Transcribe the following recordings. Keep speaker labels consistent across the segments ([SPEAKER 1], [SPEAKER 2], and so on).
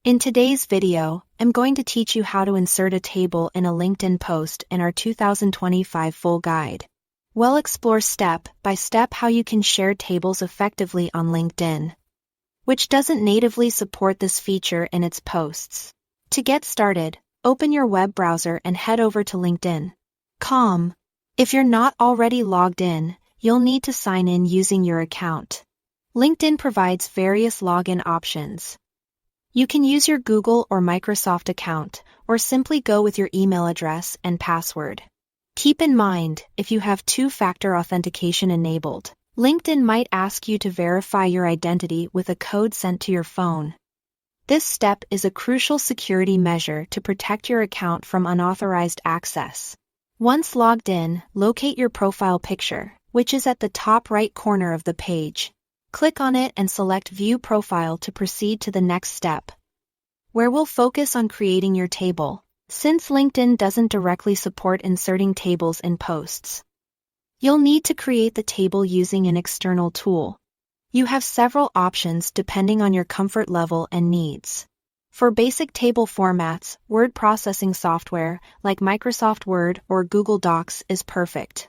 [SPEAKER 1] In today's video, I'm going to teach you how to insert a table in a LinkedIn post in our 2025 full guide. We'll explore step by step how you can share tables effectively on LinkedIn, which doesn't natively support this feature in its posts. To get started, open your web browser and head over to LinkedIn.com. If you're not already logged in, you'll need to sign in using your account. LinkedIn provides various login options. You can use your Google or Microsoft account, or simply go with your email address and password. Keep in mind, if you have two-factor authentication enabled, LinkedIn might ask you to verify your identity with a code sent to your phone. This step is a crucial security measure to protect your account from unauthorized access. Once logged in, locate your profile picture, which is at the top right corner of the page. Click on it and select View Profile to proceed to the next step, where we'll focus on creating your table, since LinkedIn doesn't directly support inserting tables in posts. You'll need to create the table using an external tool. You have several options depending on your comfort level and needs. For basic table formats, word processing software like Microsoft Word or Google Docs is perfect.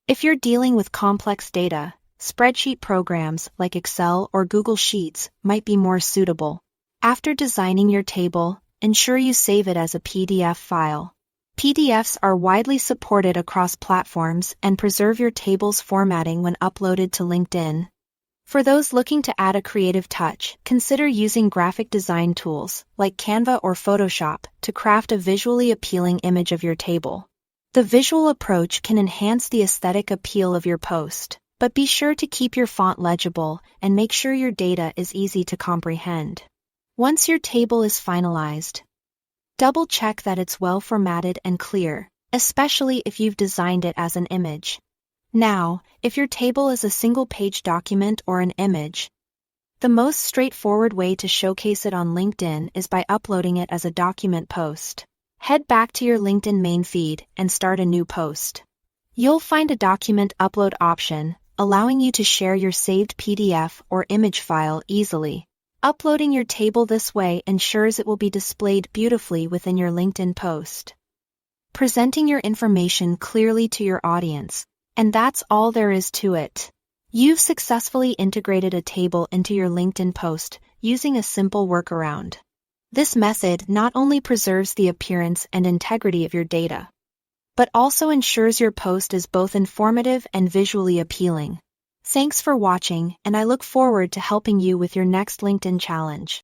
[SPEAKER 1] If you're dealing with complex data, spreadsheet programs like Excel or Google Sheets might be more suitable. After designing your table, ensure you save it as a PDF file. PDFs are widely supported across platforms and preserve your table's formatting when uploaded to LinkedIn. For those looking to add a creative touch, consider using graphic design tools like Canva or Photoshop to craft a visually appealing image of your table. The visual approach can enhance the aesthetic appeal of your post, but be sure to keep your font legible and make sure your data is easy to comprehend. Once your table is finalized, double-check that it's well formatted and clear, especially if you've designed it as an image. Now, if your table is a single-page document or an image, the most straightforward way to showcase it on LinkedIn is by uploading it as a document post. Head back to your LinkedIn main feed and start a new post. You'll find a document upload option, allowing you to share your saved PDF or image file easily. Uploading your table this way ensures it will be displayed beautifully within your LinkedIn post, presenting your information clearly to your audience. And that's all there is to it. You've successfully integrated a table into your LinkedIn post using a simple workaround. This method not only preserves the appearance and integrity of your data, but also ensures your post is both informative and visually appealing. Thanks for watching, and I look forward to helping you with your next LinkedIn challenge.